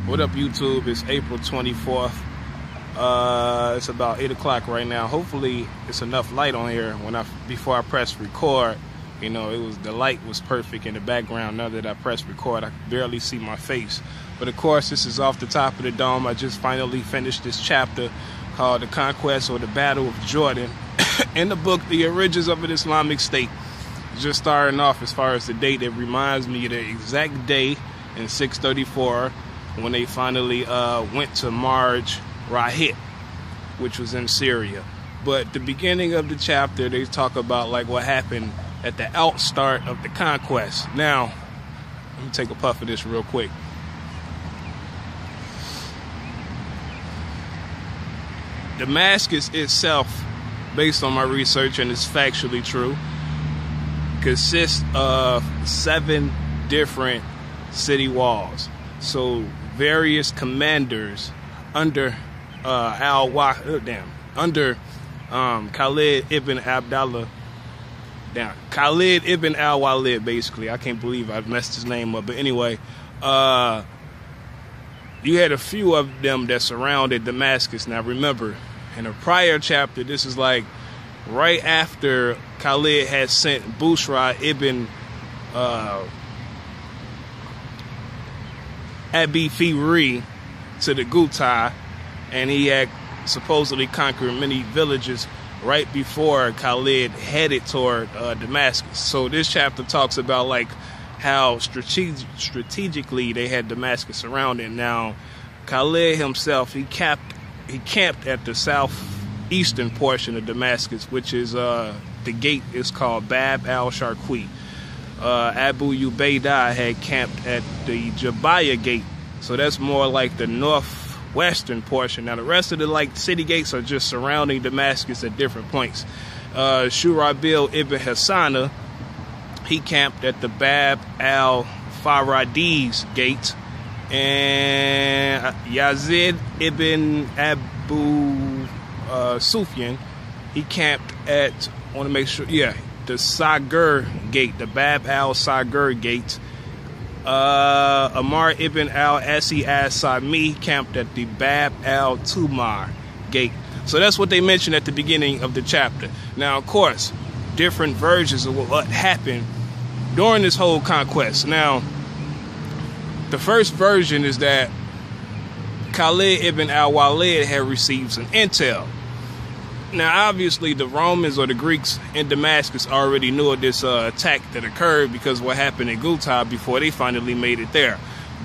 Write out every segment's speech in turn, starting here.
What up, YouTube? It's April 24th. It's about 8 o'clock right now. Hopefully it's enough light on here before I press record. You know, the light was perfect in the background. Now that I press record, I can barely see my face. But of course, this is off the top of the dome. I just finally finished this chapter called The Conquest, or the Battle of Jordan, in the book, The Origins of an Islamic State. Just starting off as far as the date, it reminds me of the exact day in 634 when they finally went to Marj Rahit, which was in Syria. But the beginning of the chapter, they talk about like what happened at the outstart of the conquest. Now, let me take a puff of this real quick. Damascus itself, based on my research, and it's factually true, consists of 7 different city walls. So various commanders under Khalid ibn Abdullah. Khalid ibn al-Walid, basically. I can't believe I messed his name up. But anyway, you had a few of them that surrounded Damascus. Now remember, in a prior chapter, this is like right after Khalid had sent Bushra ibn Abi Fihri to the Ghouta, and he had supposedly conquered many villages right before Khalid headed toward Damascus. So this chapter talks about like how strategically they had Damascus surrounded. Now, Khalid himself, he camped at the southeastern portion of Damascus, which is the gate is called Bab al-Sharqi. Abu Ubaidah had camped at the Jabaya gate, so that's more like the northwestern portion. Now the rest of the like city gates are just surrounding Damascus at different points. Shurabil ibn Hassana, he camped at the Bab al-Faradis gate, and Yazid ibn Abu Sufyan, he camped at, I want to make sure, the Sagur gate, the Bab al-Sagur gate. Amar ibn al-Asi as-Sami camped at the Bab al-Tumar gate. So that's what they mentioned at the beginning of the chapter. Now, of course, different versions of what happened during this whole conquest. Now, the first version is that Khalid ibn al-Walid had received some intel. Now, obviously, the Romans or the Greeks in Damascus already knew of this attack that occurred because what happened in Ghouta before they finally made it there.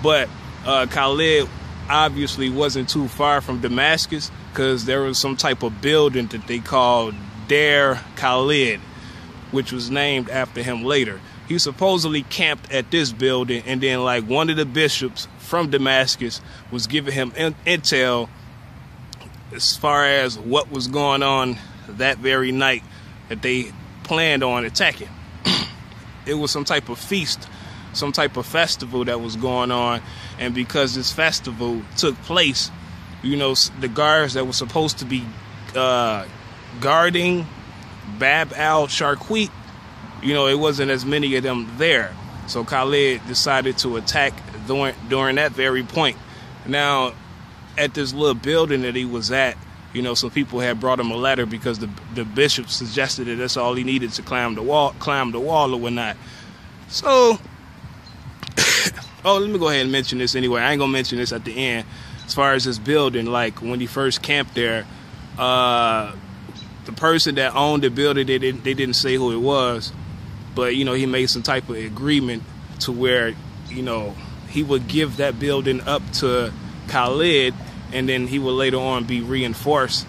But Khalid obviously wasn't too far from Damascus because there was some type of building that they called Der Khalid, which was named after him later. He supposedly camped at this building, and then like one of the bishops from Damascus was giving him intel as far as what was going on that very night that they planned on attacking. It was some type of feast, some type of festival that was going on, and because this festival took place, you know, the guards that were supposed to be guarding Bab al-Sharqi, you know, it wasn't as many of them there. So Khalid decided to attack during that very point. Now, at this little building that he was at, you know, some people had brought him a ladder because the bishop suggested that that's all he needed to climb the wall or whatnot. So, let me go ahead and mention this anyway. I ain't gonna mention this at the end. As far as this building, like when he first camped there, the person that owned the building, they didn't say who it was, but you know, he made some type of agreement to where, you know, he would give that building up to Khalid, and then he will later on be reinforced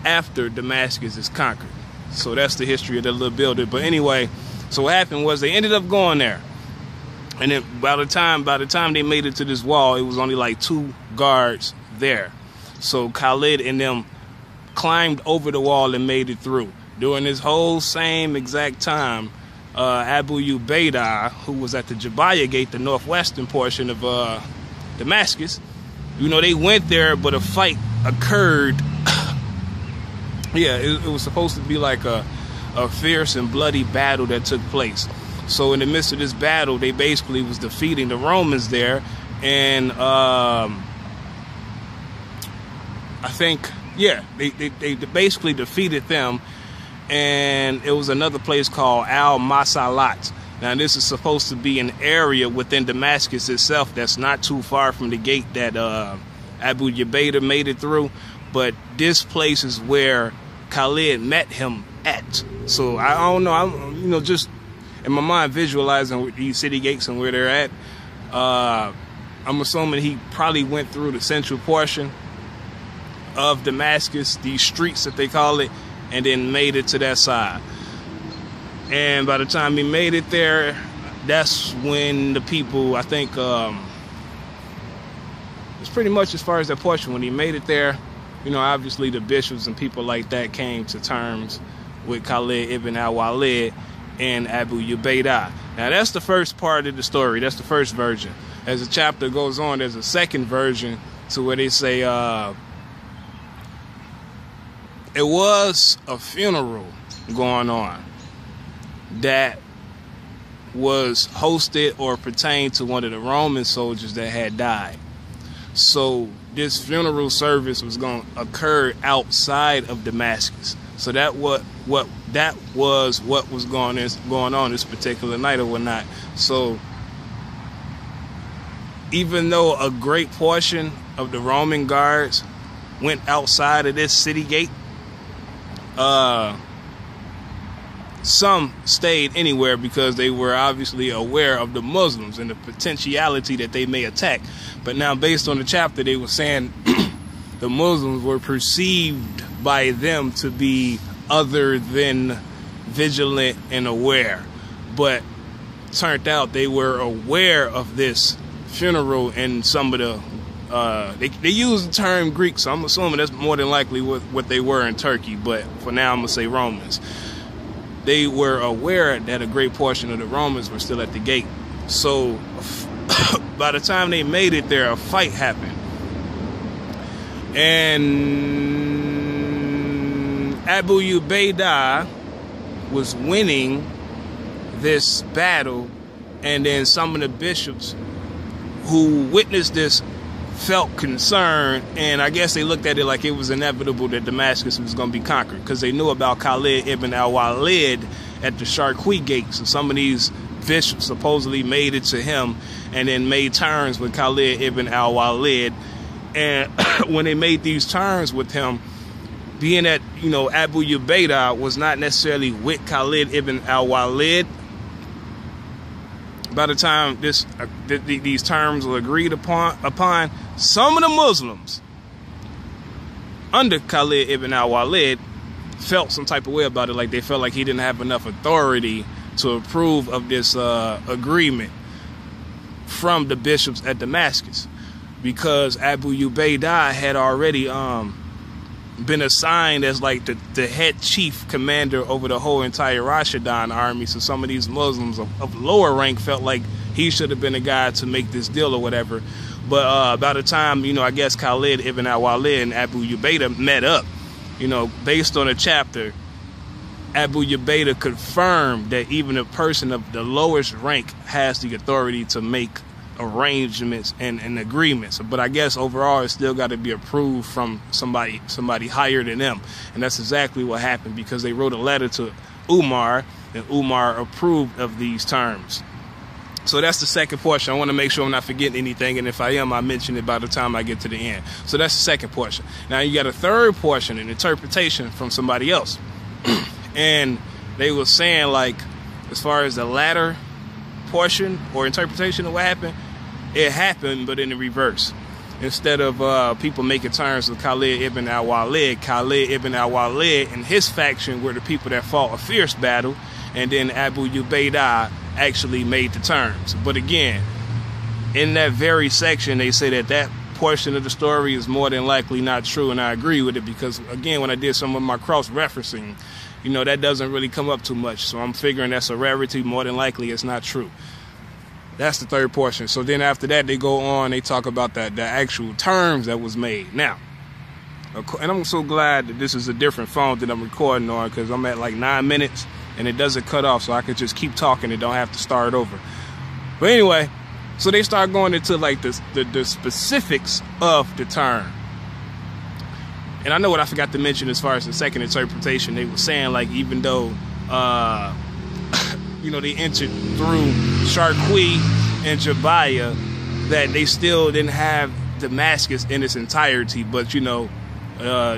after Damascus is conquered. So that's the history of that little building. But anyway, so what happened was they ended up going there, and then by the time they made it to this wall, it was only like 2 guards there. So Khalid and them climbed over the wall and made it through. During this whole same exact time, Abu Ubaidah, who was at the Jabaya gate, the northwestern portion of Damascus, you know, they went there, but a fight occurred. It was supposed to be like a fierce and bloody battle that took place. So in the midst of this battle, they basically was defeating the Romans there, and I think, yeah, they basically defeated them. And it was another place called Al-Masalat. Now, this is supposed to be an area within Damascus itself that's not too far from the gate that Abu Ubaida made it through. But this place is where Khalid met him at. So I don't know. I'm, just in my mind visualizing these city gates and where they're at. I'm assuming he probably went through the central portion of Damascus, these streets that they call it, and then made it to that side. And by the time he made it there, that's when the people, I think, it's pretty much as far as that portion. When he made it there, obviously the bishops and people like that came to terms with Khalid ibn al-Walid and Abu Ubaida. Now, that's the first part of the story. That's the first version. As the chapter goes on, there's a second version to where they say, it was a funeral going on that was hosted or pertained to one of the Roman soldiers that had died. So this funeral service was going to occur outside of Damascus. So that was what was going on this particular night or whatnot. So even though a great portion of the Roman guards went outside of this city gate, some stayed anywhere because they were obviously aware of the Muslims and the potentiality that they may attack. But now, based on the chapter, they were saying the Muslims were perceived by them to be other than vigilant and aware. But turned out they were aware of this funeral, and some of the they use the term Greek, so I'm assuming that's more than likely what they were in Turkey, but for now I'm going to say Romans. They were aware that a great portion of the Romans were still at the gate. So by the time they made it there, a fight happened. And Abu Ubaida was winning this battle, and then some of the bishops who witnessed this felt concerned, and I guess they looked at it like it was inevitable that Damascus was going to be conquered, because they knew about Khalid ibn al-Walid at the Sharqi gate. So some of these bishops supposedly made it to him and then made terms with Khalid ibn al-Walid. And when they made these terms with him, being that, Abu Ubaida was not necessarily with Khalid ibn al-Walid, by the time these terms were agreed upon, some of the Muslims under Khalid ibn al-Walid felt some type of way about it, like they felt like he didn't have enough authority to approve of this agreement from the bishops at Damascus, because Abu Ubaida had already been assigned as like the head chief commander over the whole entire Rashidun army. So some of these Muslims of lower rank felt like he should have been the guy to make this deal or whatever. But by the time, I guess Khalid ibn al-Walid and Abu Ubaida met up, based on a chapter, Abu Ubaida confirmed that even a person of the lowest rank has the authority to make arrangements and agreements. But I guess overall it's still got to be approved from somebody higher than them. And that's exactly what happened, because they wrote a letter to Umar, and Umar approved of these terms. So that's the second portion. I want to make sure I'm not forgetting anything, and if I am, I mention it by the time I get to the end. So that's the second portion. Now you got a third portion, an interpretation from somebody else. And they were saying, like, as far as the latter portion or interpretation of what happened, it happened, but in the reverse. Instead of people making terms with Khalid ibn al-Walid and his faction were the people that fought a fierce battle, and then Abu Ubaida actually made the terms. But again, in that very section, they say that portion of the story is more than likely not true, and I agree with it, because again, when I did some of my cross-referencing, that doesn't really come up too much. So I'm figuring that's a rarity. More than likely it's not true. That's the third portion. So then after that, they go on, they talk about the actual terms that was made. Now, and I'm so glad that this is a different phone that I'm recording on, because I'm at like 9 minutes and it doesn't cut off, so I could just keep talking and don't have to start over. But anyway, So they start going into like the specifics of the term. And I know what I forgot to mention as far as the second interpretation. They were saying like even though you know, they entered through Sharqi and Jabaya, that they still didn't have Damascus in its entirety, but you know,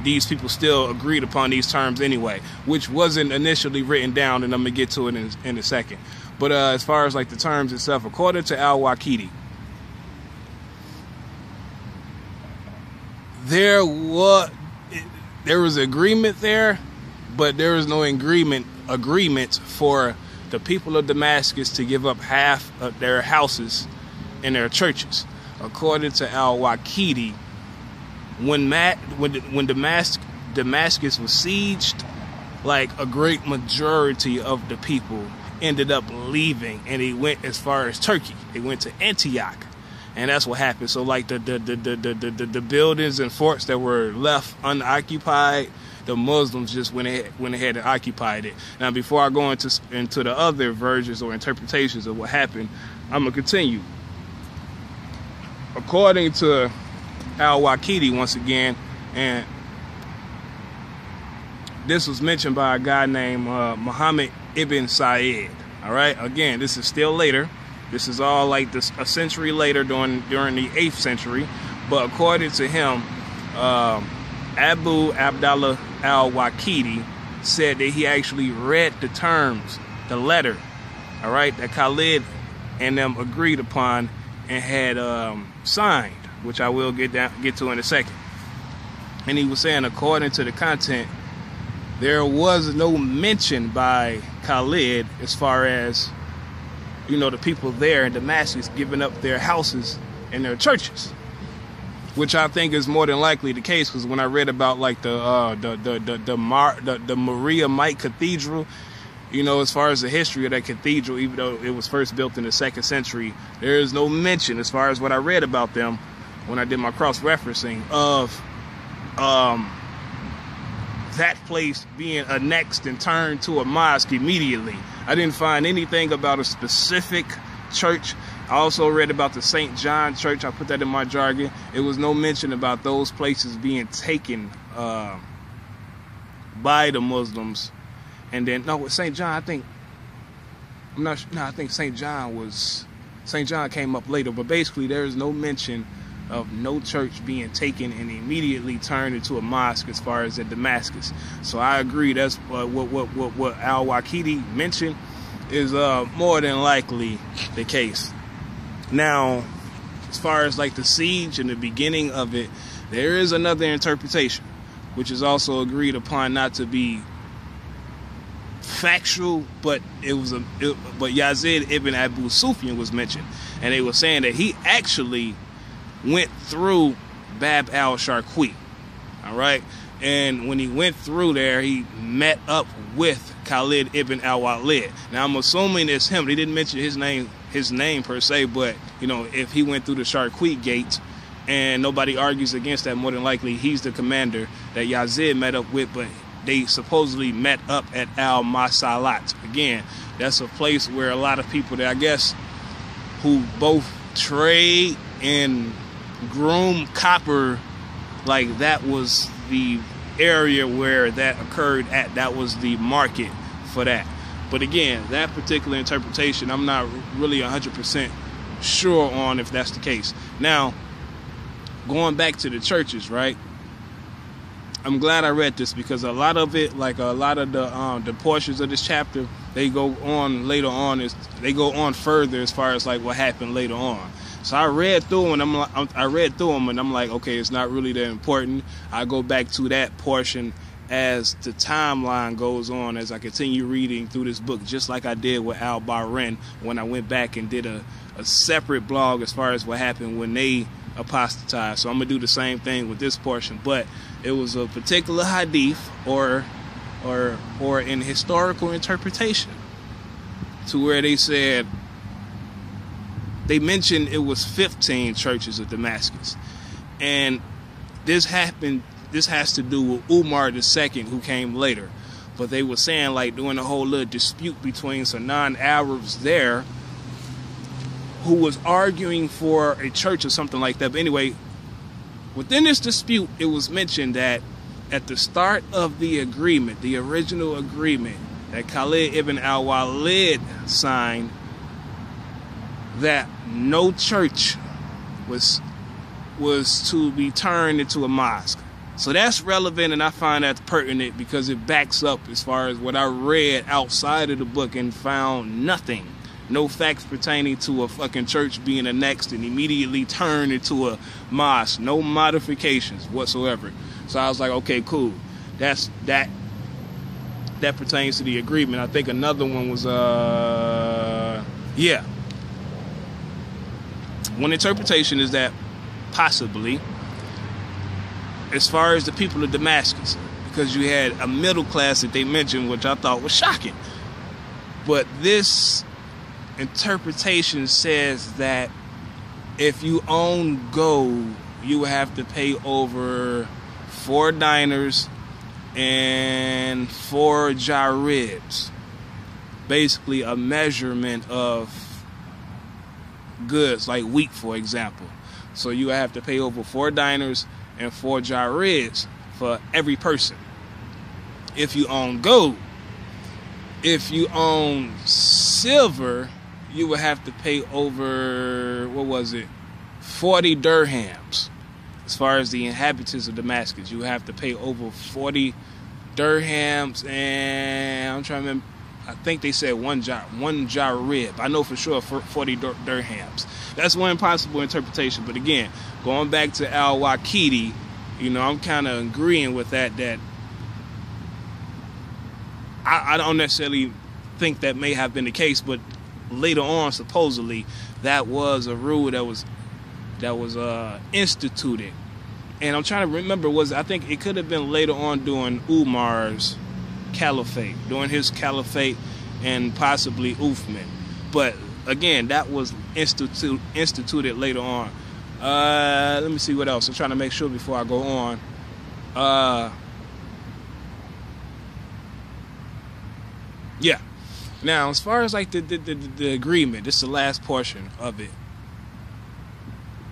these people still agreed upon these terms anyway, which wasn't initially written down, and I'm gonna get to it in a second. But as far as like the terms itself, according to Al-Waqidi, there was agreement there, but there was no agreement for the people of Damascus to give up half of their houses and their churches. According to Al-Waqidi, when Damascus was sieged, like a great majority of the people ended up leaving, and they went as far as Turkey. They went to Antioch, and that's what happened. So like the buildings and forts that were left unoccupied, the Muslims just went ahead and occupied it. Now, before I go into the other versions or interpretations of what happened, I'm gonna continue. According to Al-Waqidi, once again, and this was mentioned by a guy named Muhammad ibn Sa'id. All right, again, this is still later. This is all like a century later, during the 8th century. But according to him, Abu Abdallah al-Waqidi said that he actually read the terms, the letter, all right, that Khalid and them agreed upon and had signed, which I will get to in a second. And he was saying, according to the content, there was no mention by Khalid as far as, you know, the people there in Damascus giving up their houses and their churches, which I think is more than likely the case, because when I read about like the Maria Mike Cathedral, you know, as far as the history of that cathedral, even though it was first built in the 2nd century, there is no mention, as far as what I read about them when I did my cross-referencing, of that place being annexed and turned to a mosque immediately. I didn't find anything about a specific church. I also read about the St. John Church. I put that in my jargon. It was no mention about those places being taken by the Muslims. And then, no, with St. John, I think St. John came up later. But basically, there is no mention of no church being taken and immediately turned into a mosque as far as at Damascus. So I agree, that's what Al-Waqidi mentioned is more than likely the case. Now, as far as like the siege and the beginning of it, there is another interpretation, which is also agreed upon not to be factual, but but Yazid ibn Abu Sufyan was mentioned, and they were saying that he actually went through Bab al-Sharqi, all right? And when he went through there, he met up with Khalid ibn al-Walid. Now, I'm assuming it's him. They didn't mention his name per se, but, you know, if he went through the Sharqi gate, and nobody argues against that, more than likely he's the commander that Yazid met up with, but they supposedly met up at al-Masalat. Again, that's a place where a lot of people that I guess who both trade and groom copper, like that was the area where that occurred at. That was the market for that. But again, that particular interpretation, I'm not really 100% sure on if that's the case. Now, going back to the churches, right? I'm glad I read this, because a lot of it, like a lot of the portions of this chapter, they go on later on. They go on further as far as like what happened later on. So I read through them, and I'm like, okay, it's not really that important. I go back to that portion as the timeline goes on, as I continue reading through this book, just like I did with Al-Bahrain when I went back and did a separate blog as far as what happened when they apostatized. So I'm gonna do the same thing with this portion, but it was a particular hadith or in historical interpretation to where they said, they mentioned it was 15 churches of Damascus. And this has to do with Umar II, who came later. But they were saying, like, during the whole little dispute between some non-Arabs there, who was arguing for a church or something like that. But anyway, within this dispute, it was mentioned that at the start of the agreement, the original agreement that Khalid ibn al-Walid signed, that no church was to be turned into a mosque. So that's relevant, and I find that pertinent because it backs up as far as what I read outside of the book and found nothing. No facts pertaining to a fucking church being annexed and immediately turned into a mosque. No modifications whatsoever. So I was like, okay, cool. That pertains to the agreement. I think another one was yeah. One interpretation is that possibly, as far as the people of Damascus, because you had a middle class that they mentioned, which I thought was shocking. But this interpretation says that if you own gold, you would have to pay over 4 dinars and 4 jaribs. Basically a measurement of goods, like wheat, for example. So you would have to pay over 4 dinars and 4 jaribs for every person if you own gold. If you own silver, you would have to pay over, 40 dirhams. As far as the inhabitants of Damascus, you would have to pay over 40 dirhams, and I'm trying to remember, I think they said one jarib. I know for sure 40 dirhams. That's one possible interpretation. But again, going back to al-Waqidi, I'm kind of agreeing with that I don't necessarily think that may have been the case, but later on, supposedly, that was a rule that was instituted. And I'm trying to remember, I think it could have been later on during Umar's caliphate, during his caliphate, and possibly Uthman. But again, that was instituted later on. Let me see what else. I'm trying to make sure before I go on. Yeah. Now, as far as like the agreement, this is the last portion of it.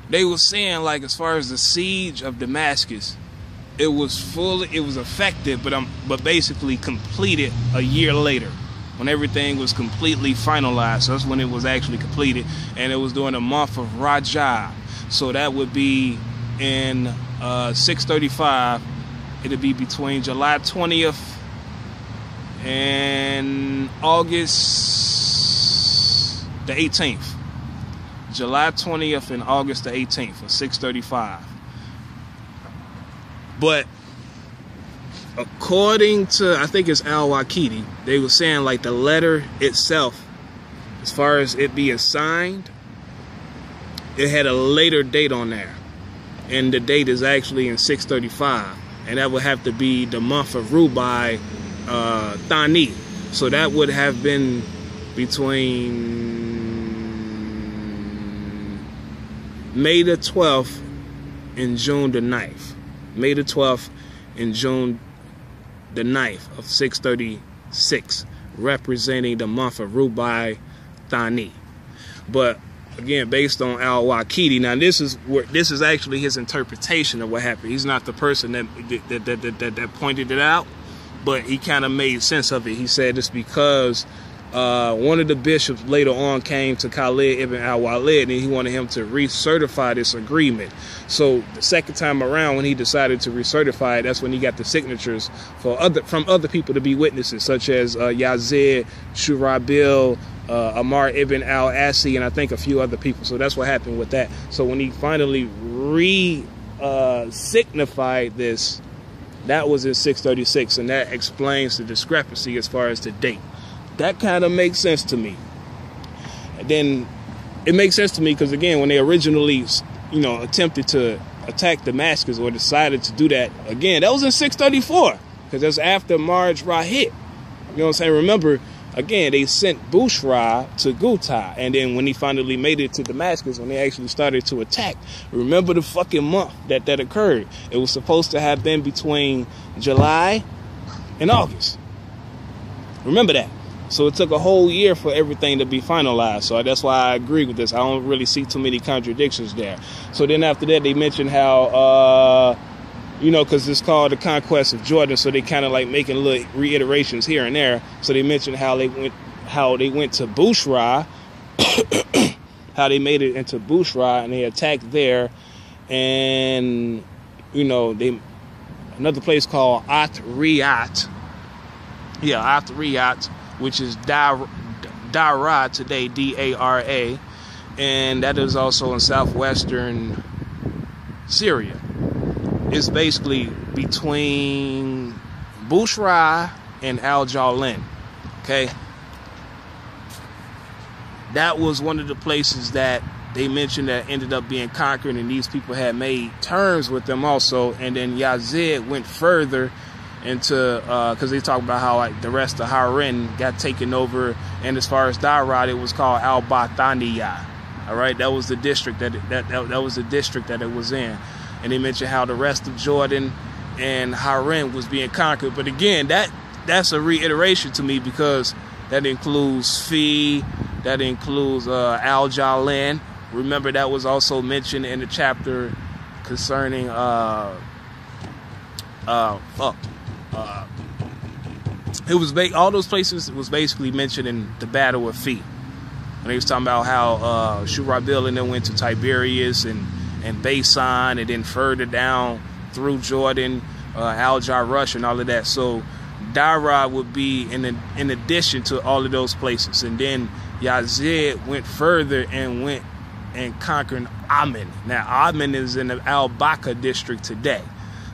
They were saying, like, as far as the siege of Damascus, it was effective, but basically completed a year later, when everything was completely finalized. So that's when it was actually completed, and it was during the month of Rajab. So that would be in 635. It'd be between July 20th and August the 18th. July 20th and August the 18th of 635. But according to, I think it's al-Waqidi, they were saying like the letter itself, as far as it being signed, it had a later date on there. And the date is actually in 635. And that would have to be the month of Rubai Thani. So that would have been between May the 12th and June the 9th. May the 12th and June the 9th of 636, representing the month of Rubai Thani. But again, based on al-Waqidi, now this is actually his interpretation of what happened. He's not the person that pointed it out, but he kind of made sense of it. He said it's because one of the bishops later on came to Khalid ibn al-Walid, and he wanted him to recertify this agreement. So the second time around, when he decided to recertify it, that's when he got the signatures from other people to be witnesses, such as Yazid, Shurabil, Ammar ibn al-Asi, and I think a few other people. So that's what happened with that. So when he finally signified this, that was in 636, and that explains the discrepancy as far as the date. That kind of makes sense to me. And then it makes sense to me because, again, when they originally, attempted to attack Damascus, or decided to do that, again, that was in 634, because that's after Marj Rahit. You know what I'm saying? Remember, again, they sent Bushra to Ghouta, and then when he finally made it to Damascus, when they actually started to attack, remember the fucking month that occurred. It was supposed to have been between July and August. Remember that. So it took a whole year for everything to be finalized. So that's why I agree with this. I don't really see too many contradictions there. So then after that, they mentioned how, because it's called the Conquest of Jordan. So they kind of like making little reiterations here and there. So they mentioned how they went to Bushra, how they made it into Bushra and they attacked there. And, another place called At-Riyat. Yeah, At-Riyat, which is Dara today, D-A-R-A, and that is also in southwestern Syria. It's basically between Bushra and Al-Jalin, okay? That was one of the places that they mentioned that ended up being conquered, and these people had made terms with them also, and then Yazid went further into, because they talk about how like the rest of Haran got taken over, and as far as Darat, it was called Al-Bathaniya. All right, that was the district that was the district that it was in, and they mentioned how the rest of Jordan and Haran was being conquered. But again, that's a reiteration to me, because that includes Fi, that includes Al-Jalin. Remember, that was also mentioned in the chapter concerning it was all those places was basically mentioned in the Battle of Fi. And they was talking about how Shurabil and then went to Tiberias and Basan, and then further down through Jordan, Al-Jarush and all of that. So Dara would be in addition to all of those places. And then Yazid went further and went and conquered Ammon. Now Ammon is in the Al-Baka district today.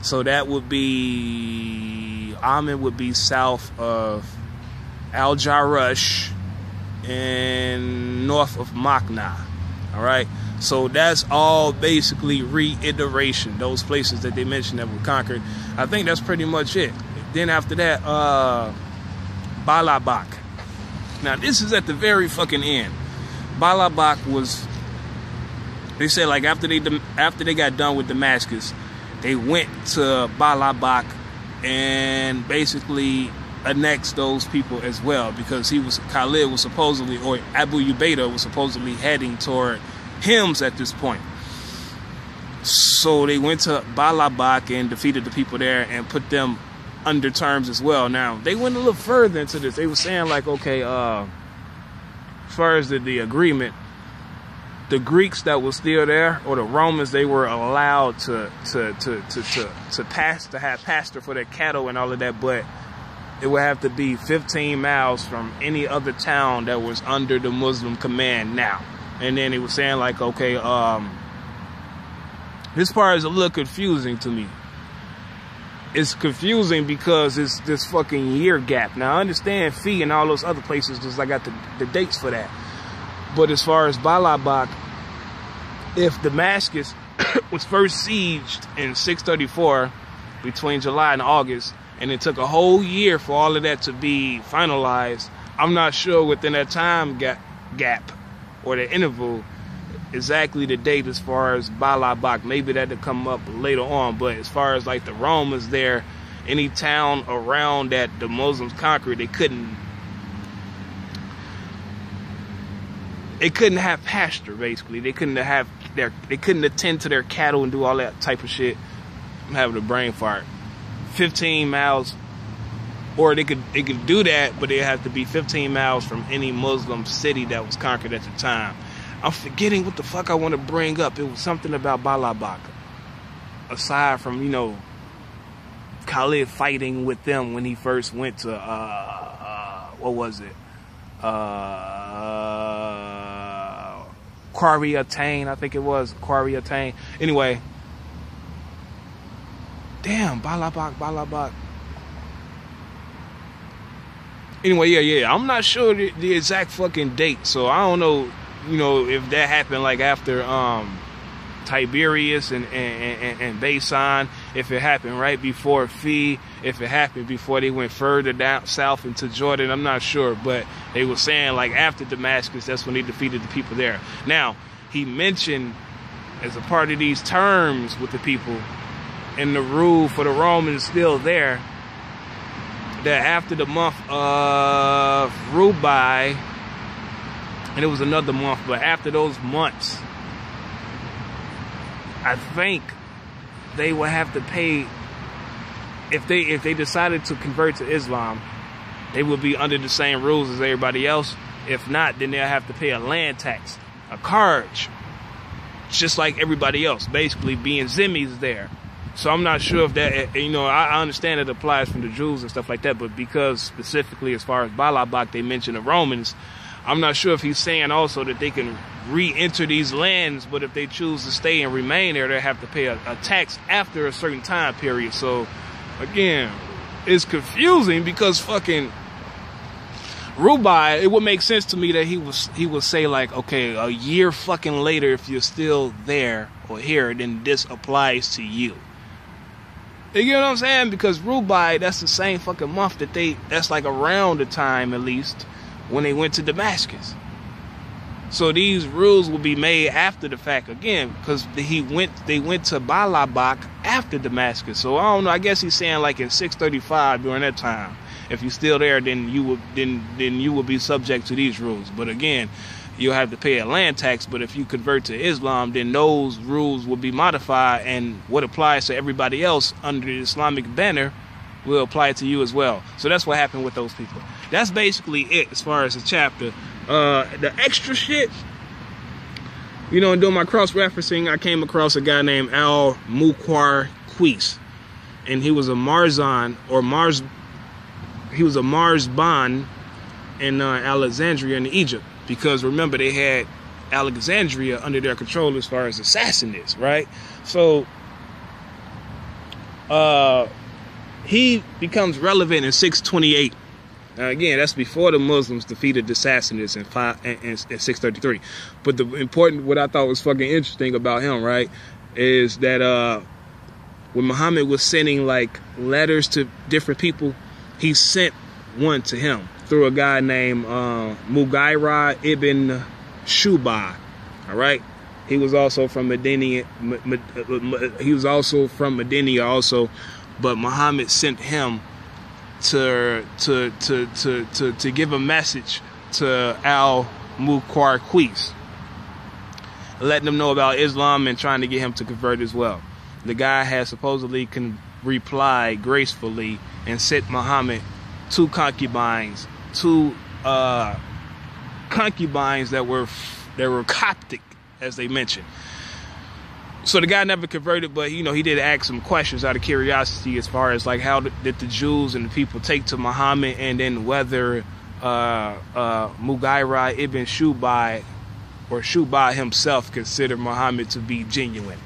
So that would be, Ammon would be south of Al-Jarush and north of Makna. All right. So that's all basically reiteration. Those places that they mentioned that were conquered. I think that's pretty much it. Then after that, Balabak. Now this is at the very fucking end. Balabak was, they said like after they got done with Damascus, they went to Balabak and basically annexed those people as well, because Khalid was supposedly, or Abu Ubaidah was supposedly heading toward Hims at this point. So they went to Balabak and defeated the people there and put them under terms as well. Now they went a little further into this. They were saying like, okay, as far as the agreement, the Greeks that were still there, or the Romans, they were allowed to have pasture for their cattle and all of that, but it would have to be 15 miles from any other town that was under the Muslim command now. And then they were saying like, okay, this part is a little confusing to me. It's confusing because it's this fucking year gap. Now I understand Fi and all those other places, just I got the dates for that. But as far as Balabak, if Damascus was first sieged in 634 between July and August, and it took a whole year for all of that to be finalized, I'm not sure within that time gap or the interval exactly the date as far as Balabak. Maybe that'll come up later on, but as far as like the Romans there, any town around that the Muslims conquered, they couldn't have pasture, basically. They couldn't attend to their cattle and do all that type of shit. I'm having a brain fart. 15 miles, or they could do that, but they have to be 15 miles from any Muslim city that was conquered at the time. I'm forgetting what the fuck I want to bring up. It was something about Balabak. Aside from, Khalid fighting with them when he first went to, what was it? Qariyatain, I think it was. Qariyatain. Anyway. Damn, Balabak. Anyway, yeah. I'm not sure the exact fucking date, so I don't know, if that happened like after Tiberias and Basan, if it happened right before Fi, if it happened before they went further down south into Jordan, I'm not sure. But they were saying like after Damascus, that's when they defeated the people there. Now, he mentioned as a part of these terms with the people, and the rule for the Romans is still there, that after the month of Rubai, and it was another month, but after those months, I think they would have to pay, if they decided to convert to Islam, they would be under the same rules as everybody else. If not, then they'll have to pay a land tax, a carge, just like everybody else, basically being zimmies there. So I'm not sure if that, you know, I understand it applies from the Jews and stuff like that, but because specifically as far as Balabak, they mention the Romans, I'm not sure if he's saying also that they can re-enter these lands, but if they choose to stay and remain there, they have to pay a tax after a certain time period. So again, it's confusing because fucking Rubai, it would make sense to me that he would say like, okay, a year fucking later, if you're still there or here, then this applies to you. You get what I'm saying? Because Rubai, that's the same fucking month that that's like around the time at least when they went to Damascus. So these rules will be made after the fact again, because they went to Balabak after Damascus. So I don't know, I guess he's saying like in 635 during that time. If you're still there, then you would be subject to these rules. But again, you'll have to pay a land tax. But if you convert to Islam, then those rules will be modified, and what applies to everybody else under the Islamic banner will apply to you as well. So that's what happened with those people. That's basically it as far as the chapter. The extra shit, you know, in doing my cross-referencing, I came across a guy named Al-Muqarqis, and he was a Marzban in Alexandria in Egypt, because remember they had Alexandria under their control as far as Sassanids, right? So he becomes relevant in 628. Again, that's before the Muslims defeated the Sassanids in 633. But what I thought was fucking interesting about him, right, is that when Muhammad was sending like letters to different people, he sent one to him through a guy named Mughira ibn Shu'bah. All right, he was also from Medina. He was also from Medina also, but Muhammad sent him to give a message to Al-Muqarqis, letting them know about Islam and trying to get him to convert as well. The guy has supposedly replied gracefully and sent Muhammad two concubines that were Coptic, as they mentioned. So the guy never converted, but you know, he did ask some questions out of curiosity as far as like how did the Jews and the people take to Muhammad, and then whether Mughira ibn Shu'bah or Shu'bah himself considered Muhammad to be genuine.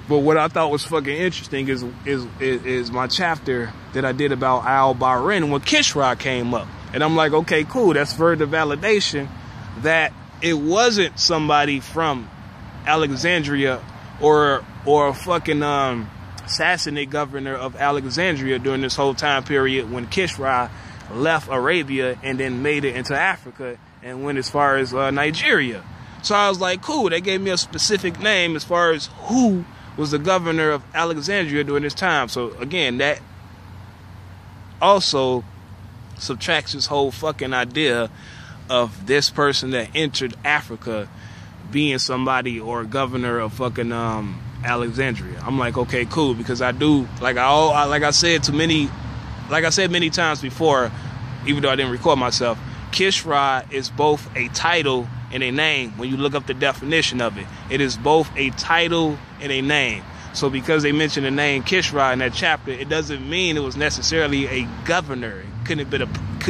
But what I thought was fucking interesting is my chapter that I did about al-Bahrain when Kishra came up. And I'm like, okay, cool, that's further validation that it wasn't somebody from Alexandria or a fucking Sassanid governor of Alexandria during this whole time period when Kishra left Arabia and then made it into Africa and went as far as Nigeria. So I was like, cool, they gave me a specific name as far as who was the governor of Alexandria during this time. So again, that also subtracts this whole fucking idea of this person that entered Africa being somebody or governor of fucking Alexandria. I'm like, okay, cool, because I do, like I said many times before, even though I didn't record myself, Kishra is both a title and a name. When you look up the definition of it, it is both a title and a name. So because they mentioned the name Kishra in that chapter, it doesn't mean it was necessarily a governor. It could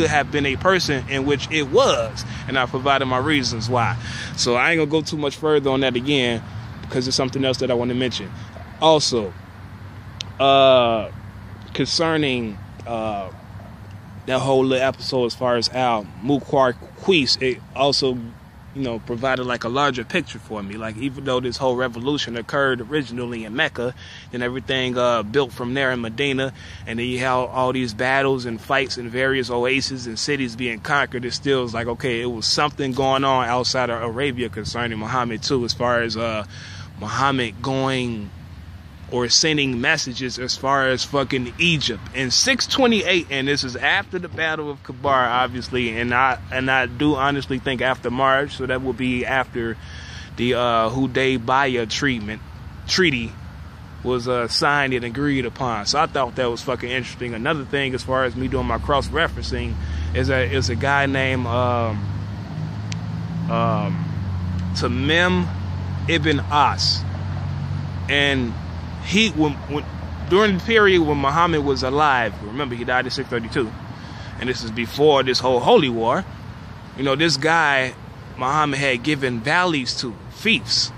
have been a person, in which it was, and I provided my reasons why. So I ain't gonna go too much further on that again, because it's something else that I want to mention. Also, concerning that whole little episode as far as Al-Muqarqis, it also, you know, provided like a larger picture for me. Like, even though this whole revolution occurred originally in Mecca, then everything built from there in Medina, and then you have all these battles and fights in various oases and cities being conquered, it still is like, okay, it was something going on outside of Arabia concerning Muhammad too, as far as Muhammad going or sending messages as far as fucking Egypt. In 628, and this is after the Battle of Kabar, obviously, and I do honestly think after March, so that will be after the Hudaybiyah treaty was signed and agreed upon. So I thought that was fucking interesting. Another thing, as far as me doing my cross-referencing, is a guy named Tamim ibn As, and he during the period when Muhammad was alive, remember he died in 632, and this is before this whole holy war. You know, this guy Muhammad had given valleys to, fiefs,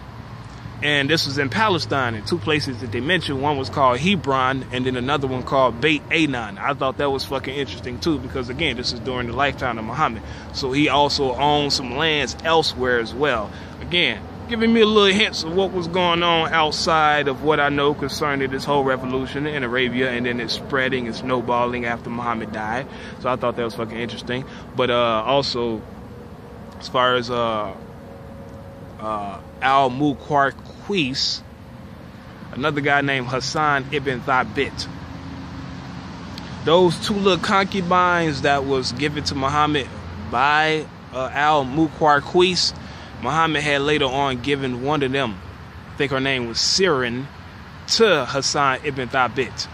and this was in Palestine, in two places that they mentioned. One was called Hebron, and then another one called Beit Anan. I thought that was fucking interesting too, because again, this is during the lifetime of Muhammad, so he also owned some lands elsewhere as well. Again, giving me a little hints of what was going on outside of what I know concerning this whole revolution in Arabia, and then it's spreading and snowballing after Muhammad died. So I thought that was fucking interesting. But also, as far as Al-Muqarqis, another guy named Hassan ibn Thabit. Those two little concubines that was given to Muhammad by Al-Muqarqis, Muhammad had later on given one of them, I think her name was Sirin, to Hassan ibn Thabit,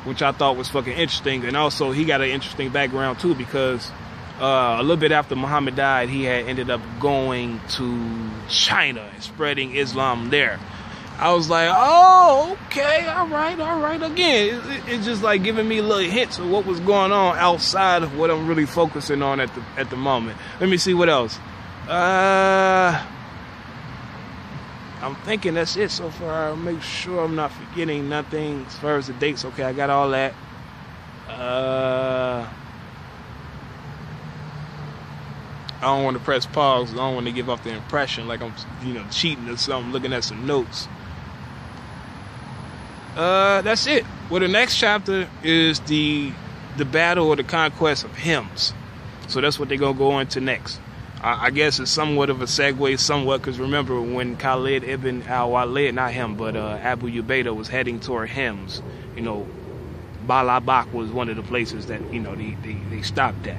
which I thought was fucking interesting. And also he got an interesting background too, because a little bit after Muhammad died, he had ended up going to China and spreading Islam there. I was like, oh, okay, all right. Again, it's just like giving me little hints of what was going on outside of what I'm really focusing on at the moment. Let me see what else. I'm thinking that's it so far. I'll make sure I'm not forgetting nothing as far as the dates. Okay, I got all that. I don't want to press pause. I don't want to give off the impression like I'm, cheating or something, looking at some notes. That's it. Well, the next chapter is the battle or the conquest of Hims. So that's what they're going to go into next. I guess it's somewhat of a segue, because remember when Khalid ibn al-Walid, not him, but Abu Ubaidah was heading toward Hims, Balabak was one of the places that, they stopped at.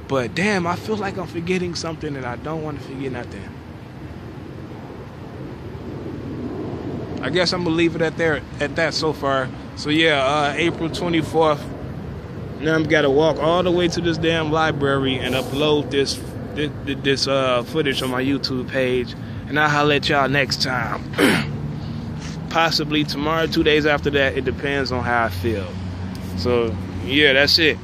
But damn, I feel like I'm forgetting something, and I don't want to forget nothing. I guess I'm going to leave it at that so far. So yeah, April 24th, now I've got to walk all the way to this damn library and upload this footage on my YouTube page, and I'll holler at y'all next time. Possibly tomorrow, 2 days after that. It depends on how I feel. So yeah, that's it.